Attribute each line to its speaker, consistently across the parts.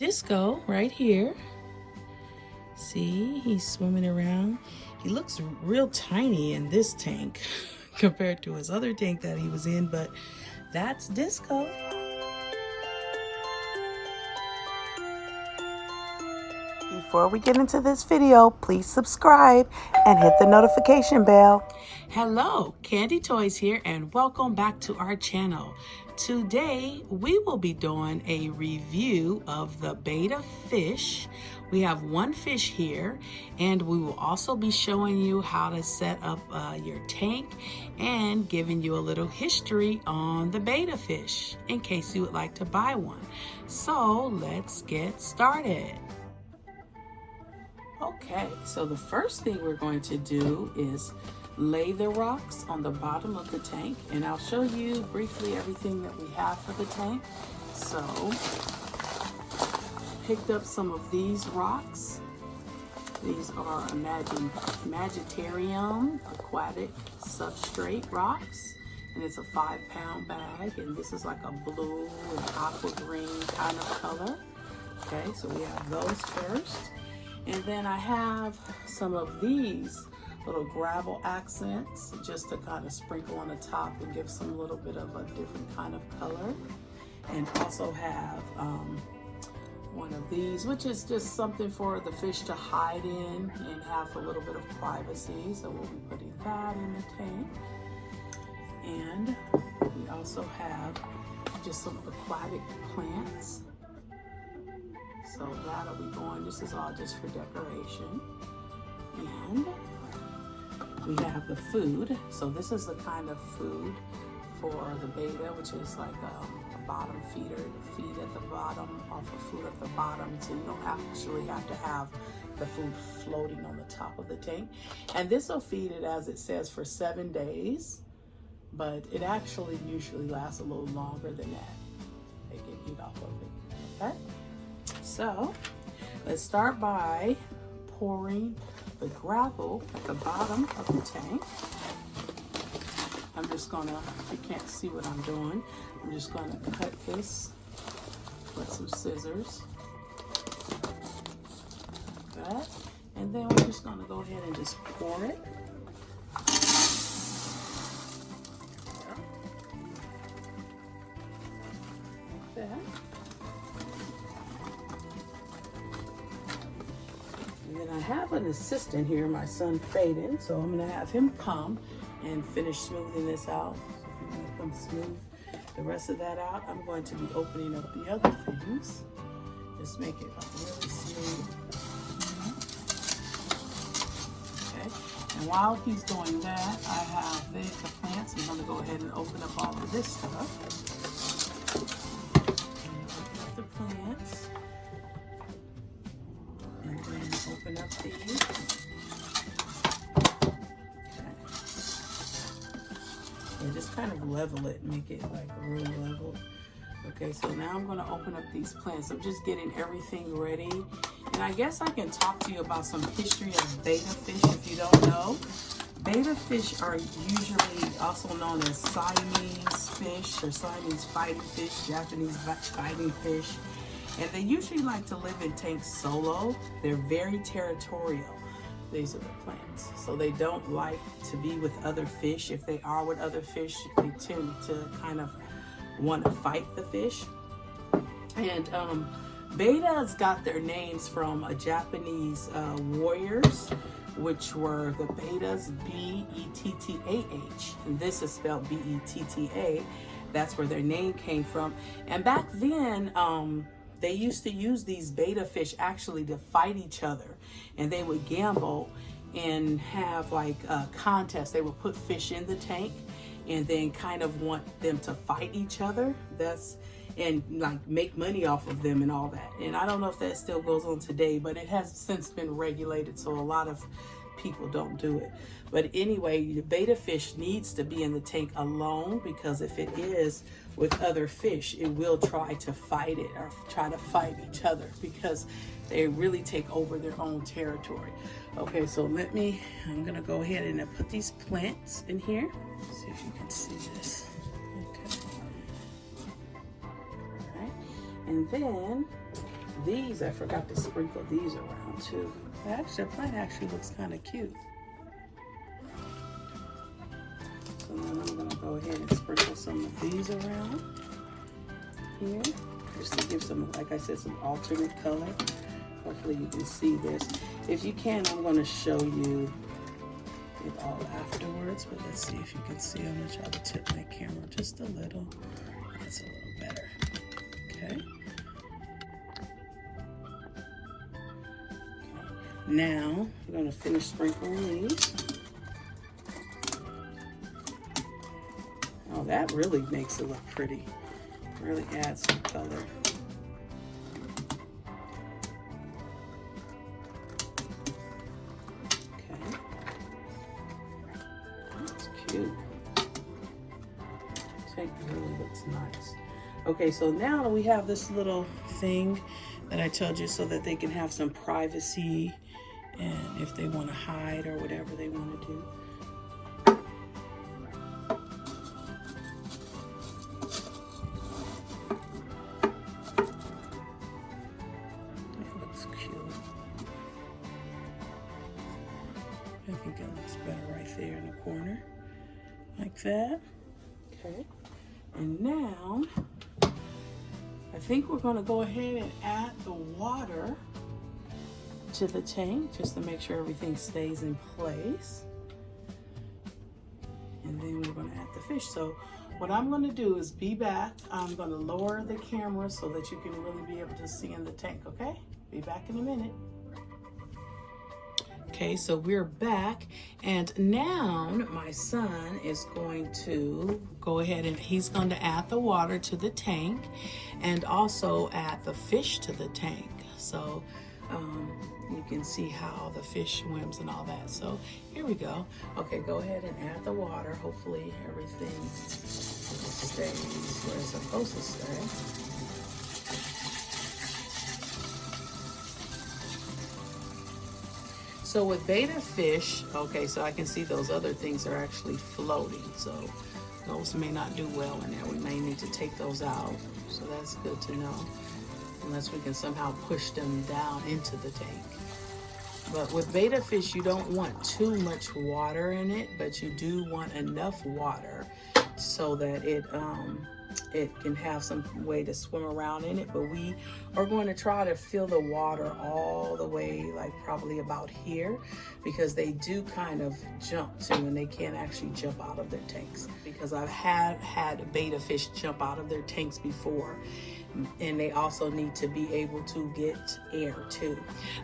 Speaker 1: Disco right here. See, he's swimming around. He looks real tiny in this tank compared to his other tank that he was in, but that's Disco.
Speaker 2: Before we get into this video, please subscribe and hit the notification bell.
Speaker 1: Hello, Candy Toys here, and welcome back to our channel. Today, we will be doing a review of the betta fish. We have one fish here, and we will also be showing you how to set up your tank and giving you a little history on the betta fish in case you would like to buy one. So let's get started. Okay, so the first thing we're going to do is lay the rocks on the bottom of the tank, and I'll show you briefly everything that we have for the tank. So, picked up some of these rocks. These are Imaginarium Aquatic Substrate rocks, and it's a 5-pound bag, and this is like a blue and aqua green kind of color. Okay, so we have those first. And then I have some of these little gravel accents just to kind of sprinkle on the top and give some little bit of a different kind of color. And also have one of these, which is just something for the fish to hide in and have a little bit of privacy. So we'll be putting that in the tank. And we also have just some aquatic plants. So that'll be going, this is all just for decoration. And we have the food. So this is the kind of food for the betta, which is like a bottom feeder to feed at the bottom, or for food at the bottom. So you don't actually have to have the food floating on the top of the tank. And this will feed it, as it says, for 7 days, but it actually usually lasts a little longer than that. They can eat off of it, okay? So let's start by pouring the gravel at the bottom of the tank. I'm just gonna, you can't see what I'm doing, I'm just gonna cut this with some scissors. Like that. And then we're just gonna go ahead and just pour it. Like that. And then I have an assistant here, my son Faden, so I'm gonna have him come and finish smoothing this out. So if you wanna come smooth the rest of that out, I'm going to be opening up the other things. Just make it really smooth. Okay, and while he's doing that, I have the plants. I'm gonna go ahead and open up all of this stuff. Open up the plants. And then open up these. Okay. And just kind of level it, make it like real level. Okay, so now I'm gonna open up these plants. I'm just getting everything ready. And I guess I can talk to you about some history of betta fish if you don't know. Betta fish are usually also known as Siamese fish or Siamese fighting fish, Japanese fighting fish. And they usually like to live in tanks solo. They're very territorial. These are the plants. So they don't like to be with other fish. If they are with other fish, they tend to kind of want to fight the fish. And bettas got their names from Japanese warriors, which were the bettas, B-E-T-T-A-H. And this is spelled B-E-T-T-A. That's where their name came from. And back then, they used to use these betta fish actually to fight each other, and they would gamble and have like a contest. They would put fish in the tank and then kind of want them to fight each other. And like make money off of them and all that. And I don't know if that still goes on today, but it has since been regulated, so a lot of people don't do it. But anyway, the betta fish needs to be in the tank alone, because if it is with other fish, it will try to fight it or try to fight each other, because they really take over their own territory. Okay, so I'm gonna go ahead and put these plants in here. Let's see if you can see this. Okay. All right. And then These, I forgot to sprinkle these around too. Actually, the plant actually looks kind of cute. So then I'm gonna go ahead and sprinkle some of these around here, just to give some, like I said, some alternate color. Hopefully you can see this. If you can, I'm gonna show you it all afterwards, but let's see if you can see. I'm gonna try to tip my camera just a little. That's a little better. Okay. Now we're gonna finish sprinkling these. Oh, that really makes it look pretty. Really adds some color. Okay. That's cute. It really looks nice. Okay, so now we have this little thing that I told you so that they can have some privacy, and if they want to hide or whatever they want to do. That looks cute. I think that looks better right there in the corner, like that. Okay, and now I think we're going to go ahead and add the water to the tank just to make sure everything stays in place. And then we're going to add the fish. So what I'm going to do is be back. I'm going to lower the camera so that you can really be able to see in the tank, okay? Be back in a minute. Okay, so we're back, and now my son is going to go ahead and he's going to add the water to the tank and also add the fish to the tank. So you can see how the fish swims and all that. So here we go. Okay, go ahead and add the water. Hopefully everything stays where it's supposed to stay. So with betta fish, okay, so I can see those other things are actually floating. So those may not do well in there. We may need to take those out. So that's good to know, unless we can somehow push them down into the tank. But with betta fish, you don't want too much water in it, but you do want enough water so that it can have some way to swim around in it. But we are going to try to fill the water all the way, like probably about here, because they do kind of jump too, and they can't actually jump out of their tanks, because I've had betta fish jump out of their tanks before. And they also need to be able to get air too.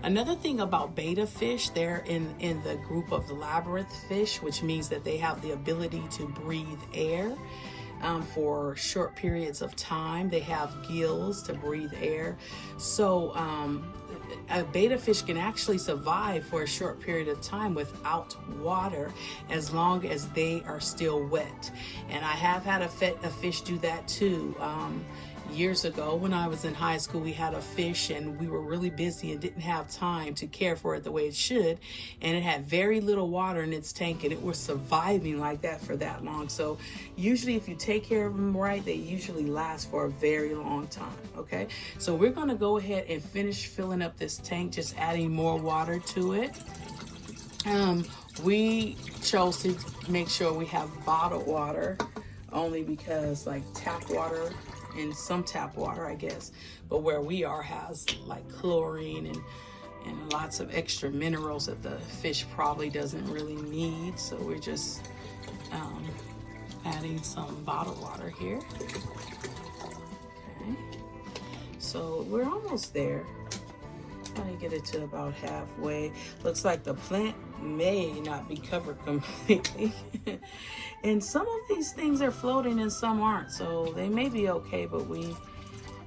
Speaker 1: Another thing about betta fish, they're in the group of labyrinth fish, which means that they have the ability to breathe air for short periods of time. They have gills to breathe air. So a betta fish can actually survive for a short period of time without water, as long as they are still wet. And I have had a fish do that too. Years ago when I was in high school, we had a fish and we were really busy and didn't have time to care for it the way it should, and it had very little water in its tank, and it was surviving like that for that long. So usually if you take care of them right, they usually last for a very long time. Okay, so we're going to go ahead and finish filling up this tank, just adding more water to it. We chose to make sure we have bottled water, only because like tap water, and some tap water, I guess, but where we are has like chlorine and lots of extra minerals that the fish probably doesn't really need. So we're just adding some bottled water here. Okay, so we're almost there. Trying to get it to about halfway. Looks like the plant may not be covered completely. And some of these things are floating and some aren't, so they may be okay, but we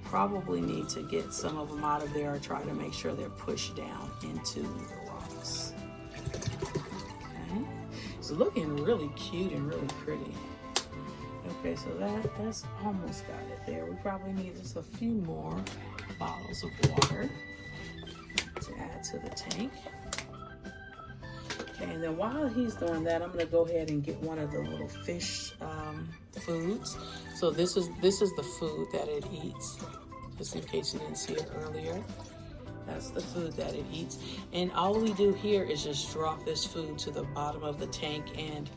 Speaker 1: probably need to get some of them out of there or try to make sure they're pushed down into the rocks. Okay, it's looking really cute and really pretty. Okay, so that's almost got it there. We probably need just a few more bottles of water to add to the tank. Okay, and then while he's doing that, I'm gonna go ahead and get one of the little fish foods. So this is the food that it eats, just in case you didn't see it earlier. that's the food that it eats. And all we do here is just drop this food to the bottom of the tank, and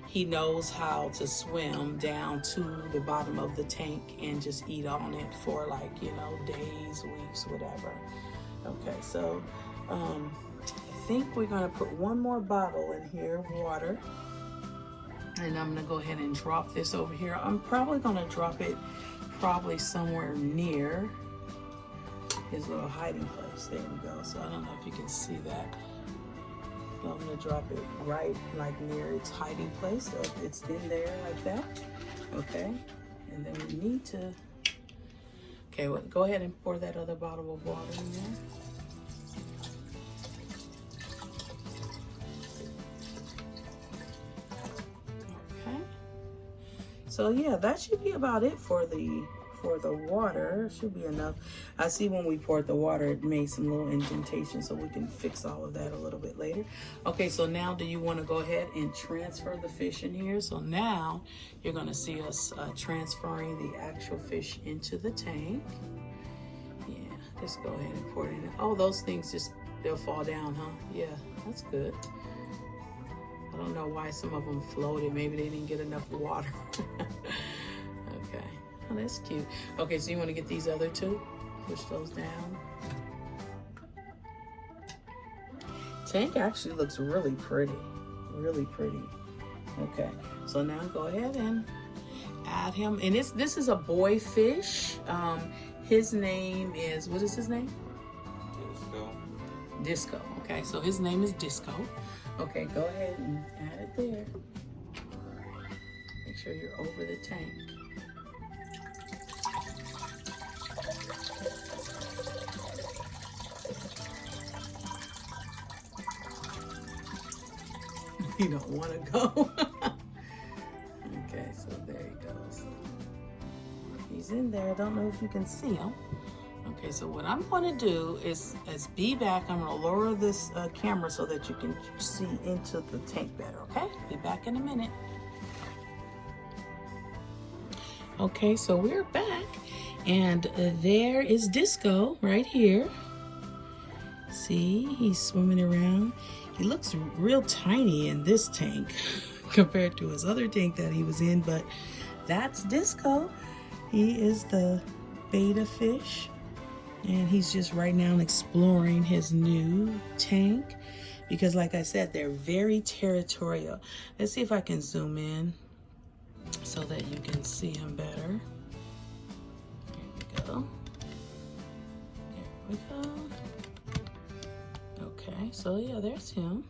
Speaker 1: he knows how to swim down to the bottom of the tank and just eat on it for, like, you know, days, weeks, whatever. Okay, so I think we're gonna put one more bottle in here of water, and I'm gonna go ahead and drop this over here. I'm probably gonna drop it probably somewhere near his little hiding place. There we go. So I don't know if you can see that. So I'm gonna drop it right like near its hiding place. So it's in there like that. Okay. And then we need to, okay, well, go ahead and pour that other bottle of water in there. Okay. So yeah, that should be about it for the water. Should be enough. I see when we poured the water, it made some little indentations, so we can fix all of that a little bit later. Okay, so now do you want to go ahead and transfer the fish in here? So now you're going to see us transferring the actual fish into the tank. Yeah, just go ahead and pour it in. Oh, those things just, they'll fall down, huh? Yeah, that's good. I don't know why some of them floated. Maybe they didn't get enough water. Okay. Oh, that's cute. Okay, so you want to get these other two? Push those down. Tank actually looks really pretty. Really pretty. Okay, so now go ahead and add him. And this is a boy fish. His name is, what is his name?
Speaker 3: Disco.
Speaker 1: Disco. Okay, so his name is Disco. Okay, go ahead and add it there. Make sure you're over the tank. You don't want to go. Okay, so there he goes. He's in there. I don't know if you can see him. Okay, so what I'm going to do is be back. I'm going to lower this camera so that you can see into the tank better, okay? Be back in a minute. Okay, so we're back, and there is Disco right here. See, he's swimming around. He looks real tiny in this tank compared to his other tank that he was in, but that's Disco. He is the betta fish, and he's just right now exploring his new tank because, like I said, they're very territorial. Let's see if I can zoom in so that you can see him better. There we go. There we go. Okay, so yeah, there's him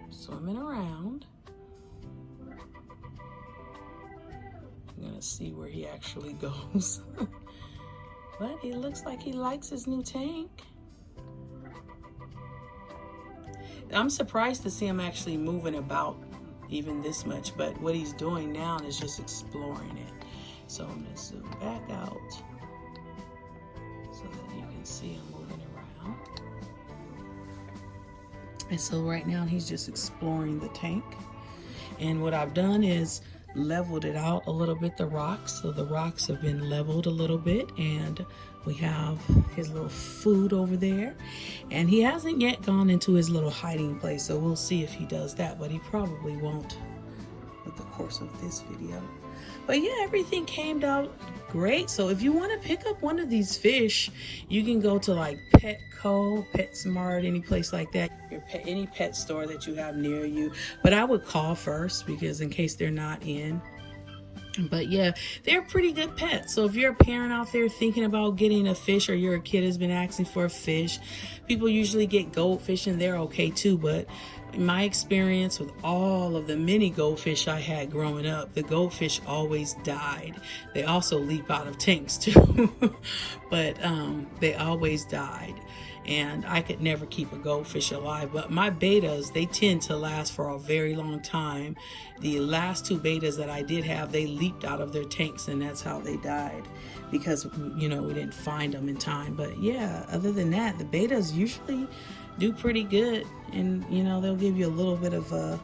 Speaker 1: swimming around. I'm gonna see where he actually goes. But it looks like he likes his new tank. I'm surprised to see him actually moving about even this much, but what he's doing now is just exploring it. So I'm gonna zoom back out so that you can see him moving around. And so right now he's just exploring the tank. And what I've done is leveled it out a little bit, the rocks. So the rocks have been leveled a little bit, and we have his little food over there. And he hasn't yet gone into his little hiding place, so we'll see if he does that, but he probably won't with the course of this video. But yeah, everything came out great. So if you want to pick up one of these fish, you can go to like Petco, PetSmart, any place like that, any pet store that you have near you. But I would call first, because in case they're not in. But yeah, they're pretty good pets. So if you're a parent out there thinking about getting a fish, or your kid has been asking for a fish, people usually get goldfish and they're okay too. But in my experience with all of the mini goldfish I had growing up, the goldfish always died. They also leap out of tanks too, but they always died. And I could never keep a goldfish alive. But my bettas, they tend to last for a very long time. The last two bettas that I did have, they leaped out of their tanks, and that's how they died, because, you know, we didn't find them in time. But yeah, other than that, the bettas usually do pretty good. And, you know, they'll give you a little bit of a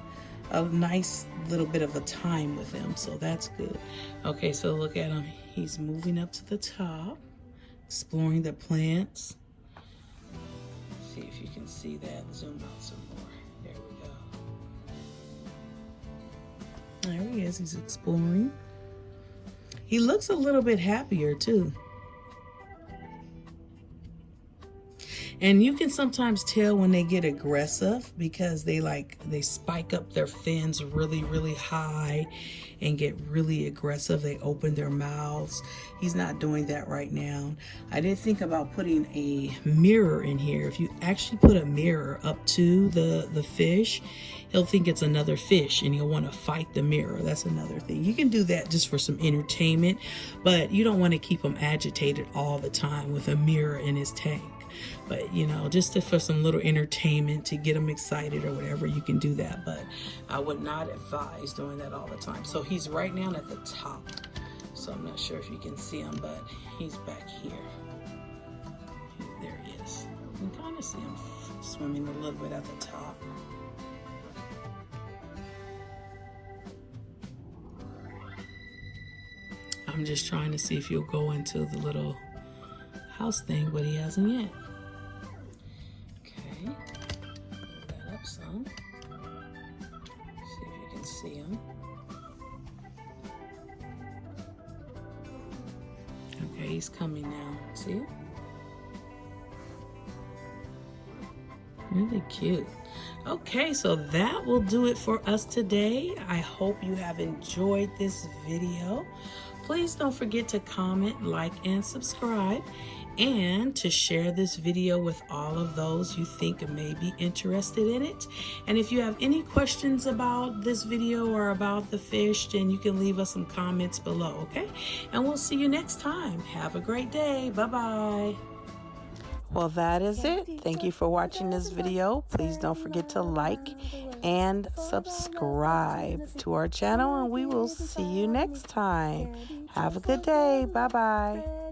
Speaker 1: nice little bit of a time with them. So that's good. Okay, so look at him. He's moving up to the top. exploring the plants. See if you can see that. Zoom out some more. There we go. There he is. He's exploring. He looks a little bit happier too. And you can sometimes tell when they get aggressive because they spike up their fins really, really high and get really aggressive. They open their mouths. He's not doing that right now. I did think about putting a mirror in here. If you actually put a mirror up to the fish, he'll think it's another fish and he'll want to fight the mirror. That's another thing. You can do that just for some entertainment, but you don't want to keep him agitated all the time with a mirror in his tank. But you know, just for some little entertainment to get him excited or whatever, you can do that. But I would not advise doing that all the time. So he's right now at the top. So I'm not sure if you can see him, but he's back here. There he is. You can kind of see him swimming a little bit at the top. I'm just trying to see if you'll go into the little house thing, but he hasn't yet. Okay, pull that up some. See if you can see him. Okay, he's coming now. See it? Really cute. Okay, so that will do it for us today. I hope you have enjoyed this video. Please don't forget to comment, like, and subscribe, and to share this video with all of those you think may be interested in it. And if you have any questions about this video or about the fish, then you can leave us some comments below, okay? And we'll see you next time. Have a great day. Bye-bye.
Speaker 2: Well, that is it. Thank you for watching this video. Please don't forget to like and subscribe to our channel, and we will see you next time. Have a good day. Bye-bye.